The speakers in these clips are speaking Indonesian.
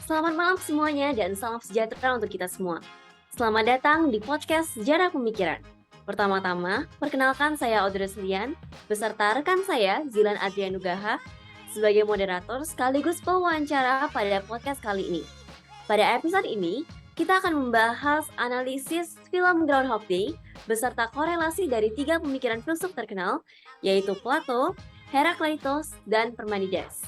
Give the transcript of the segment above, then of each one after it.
Selamat malam semuanya dan salam sejahtera untuk kita semua. Selamat datang di podcast Sejarah Pemikiran. Pertama-tama, perkenalkan saya Audrey Selian, beserta rekan saya Zilan Adrianugaha, sebagai moderator sekaligus pewawancara pada podcast kali ini. Pada episode ini, kita akan membahas analisis film Groundhog Day beserta korelasi dari 3 pemikiran filsuf terkenal, yaitu Plato, Herakleitos, dan Parmenides.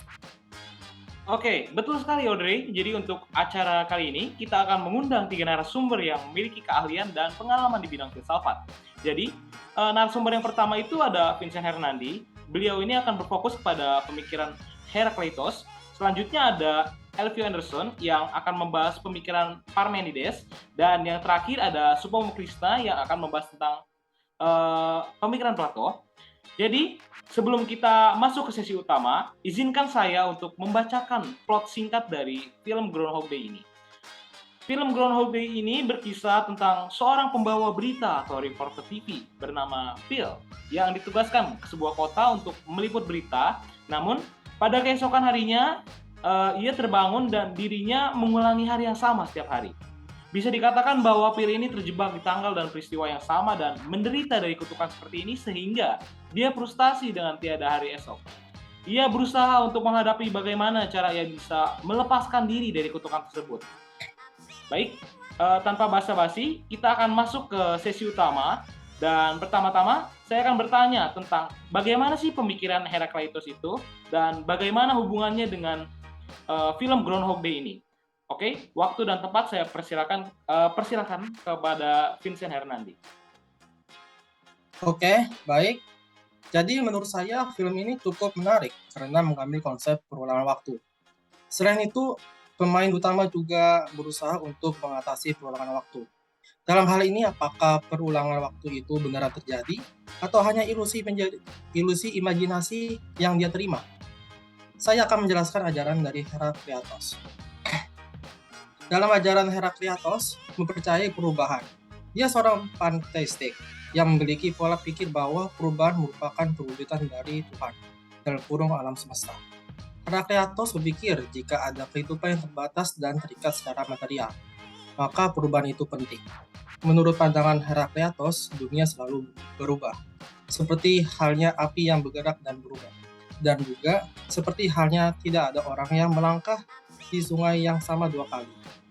Oke, betul sekali Audrey. Jadi untuk acara kali ini kita akan mengundang 3 narasumber yang memiliki keahlian dan pengalaman di bidang filsafat. Jadi narasumber yang pertama itu ada Vincent Hernandi. Beliau ini akan berfokus pada pemikiran Herakleitos. Selanjutnya ada Elvio Anderson yang akan membahas pemikiran Parmenides. Dan yang terakhir ada Supomo Krishna yang akan membahas tentang pemikiran Plato. Jadi, sebelum kita masuk ke sesi utama, izinkan saya untuk membacakan plot singkat dari film Groundhog Day ini. Film Groundhog Day ini berkisah tentang seorang pembawa berita atau reporter TV bernama Phil yang ditugaskan ke sebuah kota untuk meliput berita. Namun, pada keesokan harinya, ia terbangun dan dirinya mengulangi hari yang sama setiap hari. Bisa dikatakan bahwa Phil ini terjebak di tanggal dan peristiwa yang sama dan menderita dari kutukan seperti ini sehingga dia frustasi dengan tiada hari esok. Ia berusaha untuk menghadapi bagaimana cara ia bisa melepaskan diri dari kutukan tersebut. Baik, tanpa basa-basi, kita akan masuk ke sesi utama. Dan pertama-tama, saya akan bertanya tentang bagaimana sih pemikiran Herakleitos itu dan bagaimana hubungannya dengan film Groundhog Day ini. Oke, waktu dan tempat saya persilakan kepada Vincent Hernandi. Oke, baik. Jadi menurut saya film ini cukup menarik karena mengambil konsep perulangan waktu. Selain itu, pemain utama juga berusaha untuk mengatasi perulangan waktu. Dalam hal ini, apakah perulangan waktu itu benar terjadi atau hanya ilusi imajinasi yang dia terima? Saya akan menjelaskan ajaran dari Herakleitos. Dalam ajaran Herakleitos mempercayai perubahan. Dia seorang panteistik yang memiliki pola pikir bahwa perubahan merupakan perwujudan dari Tuhan dalam kurung alam semesta. Herakleitos berpikir jika ada kehidupan yang terbatas dan terikat secara material, maka perubahan itu penting. Menurut pandangan Herakleitos, dunia selalu berubah, seperti halnya api yang bergerak dan berubah. Dan juga seperti halnya tidak ada orang yang melangkah di sungai yang sama 2 kali.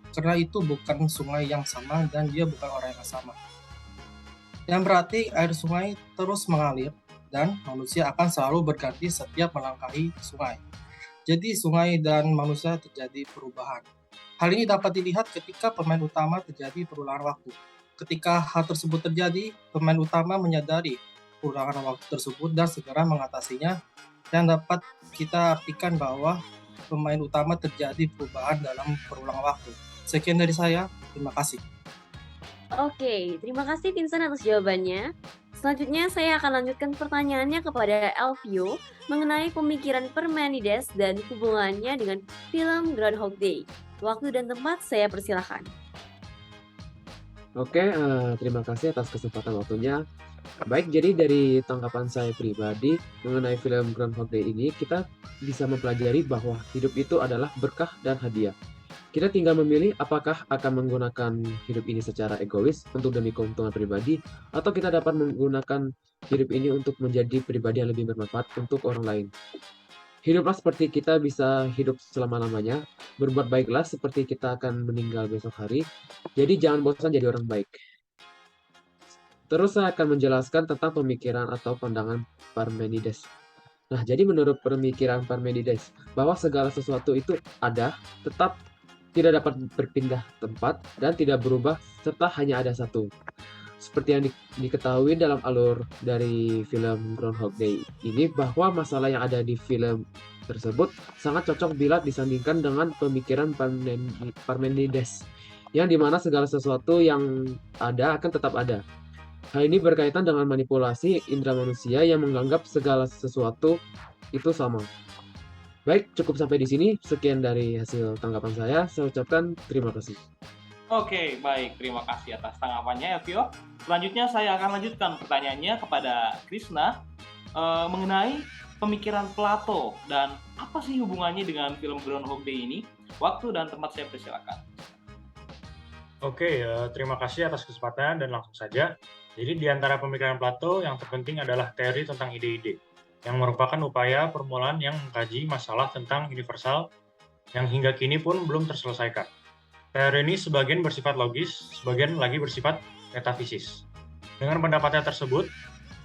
Karena itu bukan sungai yang sama dan dia bukan orang yang sama. Yang berarti air sungai terus mengalir dan manusia akan selalu berganti setiap melangkahi sungai. Jadi sungai dan manusia terjadi perubahan. Hal ini dapat dilihat ketika pemain utama terjadi perulangan waktu. Ketika hal tersebut terjadi, pemain utama menyadari perulangan waktu tersebut dan segera mengatasinya, yang dapat kita artikan bahwa pemain utama terjadi perubahan dalam perulangan waktu. Sekian dari saya, terima kasih. Oke, terima kasih Vincent atas jawabannya. Selanjutnya saya akan lanjutkan pertanyaannya kepada Elvio mengenai pemikiran Parmenides dan hubungannya dengan film Groundhog Day. Waktu dan tempat saya persilahkan. Oke, terima kasih atas kesempatan waktunya. Baik, jadi dari tanggapan saya pribadi mengenai film Groundhog Day ini, kita bisa mempelajari bahwa hidup itu adalah berkah dan hadiah. Kita tinggal memilih apakah akan menggunakan hidup ini secara egois untuk demi keuntungan pribadi, atau kita dapat menggunakan hidup ini untuk menjadi pribadi yang lebih bermanfaat untuk orang lain. Hiduplah seperti kita bisa hidup selama-lamanya, berbuat baiklah seperti kita akan meninggal besok hari, jadi jangan bosan jadi orang baik. Terus saya akan menjelaskan tentang pemikiran atau pandangan Parmenides. Nah, jadi menurut pemikiran Parmenides, bahwa segala sesuatu itu ada, tetap tidak dapat berpindah tempat, dan tidak berubah, serta hanya ada satu. Seperti yang diketahui dalam alur dari film Groundhog Day ini, bahwa masalah yang ada di film tersebut sangat cocok bila disandingkan dengan pemikiran Parmenides, yang dimana segala sesuatu yang ada akan tetap ada. Hal ini berkaitan dengan manipulasi indera manusia yang menganggap segala sesuatu itu sama. Baik, cukup sampai di sini. Sekian dari hasil tanggapan saya. Saya ucapkan terima kasih. Oke, baik. Terima kasih atas tanggapannya, Elvio. Selanjutnya saya akan lanjutkan pertanyaannya kepada Krishna mengenai pemikiran Plato dan apa sih hubungannya dengan film Groundhog Day ini? Waktu dan tempat saya persilakan. Oke, terima kasih atas kesempatan dan langsung saja. Jadi di antara pemikiran Plato yang terpenting adalah teori tentang ide-ide, yang merupakan upaya permulaan yang mengkaji masalah tentang universal yang hingga kini pun belum terselesaikan. Teori ini sebagian bersifat logis, sebagian lagi bersifat metafisis. Dengan pendapatnya tersebut,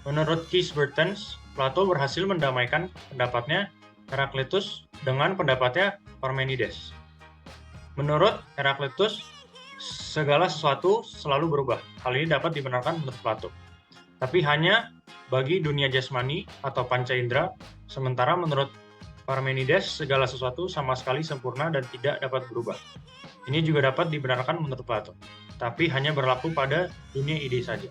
menurut Keith Burtons, Plato berhasil mendamaikan pendapatnya Heraklitus dengan pendapatnya Parmenides. Menurut Heraklitus, segala sesuatu selalu berubah. Hal ini dapat dibenarkan menurut Plato. Tapi hanya bagi dunia jasmani atau panca indera, sementara menurut Parmenides segala sesuatu sama sekali sempurna dan tidak dapat berubah. Ini juga dapat dibenarkan menurut Plato, tapi hanya berlaku pada dunia ide saja.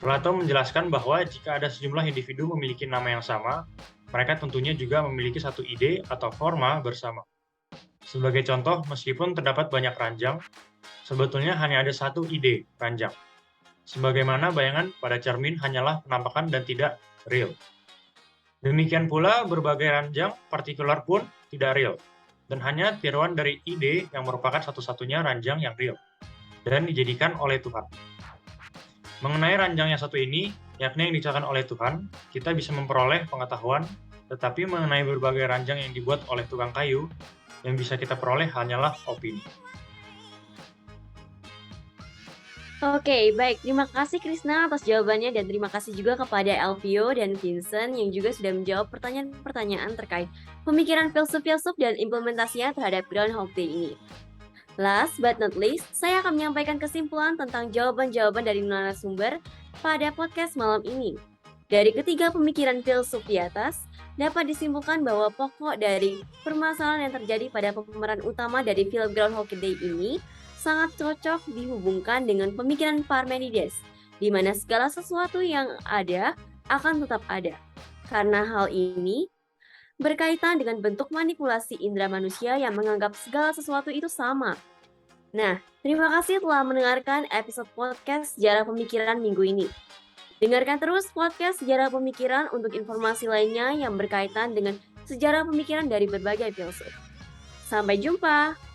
Plato menjelaskan bahwa jika ada sejumlah individu memiliki nama yang sama, mereka tentunya juga memiliki satu ide atau forma bersama. Sebagai contoh, meskipun terdapat banyak ranjang, sebetulnya hanya ada satu ide ranjang. Sebagaimana bayangan pada cermin hanyalah penampakan dan tidak real. Demikian pula berbagai ranjang partikular pun tidak real, dan hanya tiruan dari ide yang merupakan satu-satunya ranjang yang real, dan dijadikan oleh Tuhan. Mengenai ranjang yang satu ini, yakni yang diciptakan oleh Tuhan, kita bisa memperoleh pengetahuan, tetapi mengenai berbagai ranjang yang dibuat oleh tukang kayu, yang bisa kita peroleh hanyalah opini. Oke, baik. Terima kasih Krisna atas jawabannya dan terima kasih juga kepada Elvio dan Vincent yang juga sudah menjawab pertanyaan-pertanyaan terkait pemikiran filsuf-filsuf dan implementasinya terhadap Groundhog Day ini. Last but not least, saya akan menyampaikan kesimpulan tentang jawaban-jawaban dari narasumber pada podcast malam ini. Dari ketiga pemikiran filsuf di atas, dapat disimpulkan bahwa pokok dari permasalahan yang terjadi pada pemeran utama dari film Groundhog Day ini sangat cocok dihubungkan dengan pemikiran Parmenides, di mana segala sesuatu yang ada akan tetap ada. Karena hal ini berkaitan dengan bentuk manipulasi indera manusia yang menganggap segala sesuatu itu sama. Nah, terima kasih telah mendengarkan episode podcast Sejarah Pemikiran minggu ini. Dengarkan terus podcast Sejarah Pemikiran untuk informasi lainnya yang berkaitan dengan sejarah pemikiran dari berbagai filsuf. Sampai jumpa!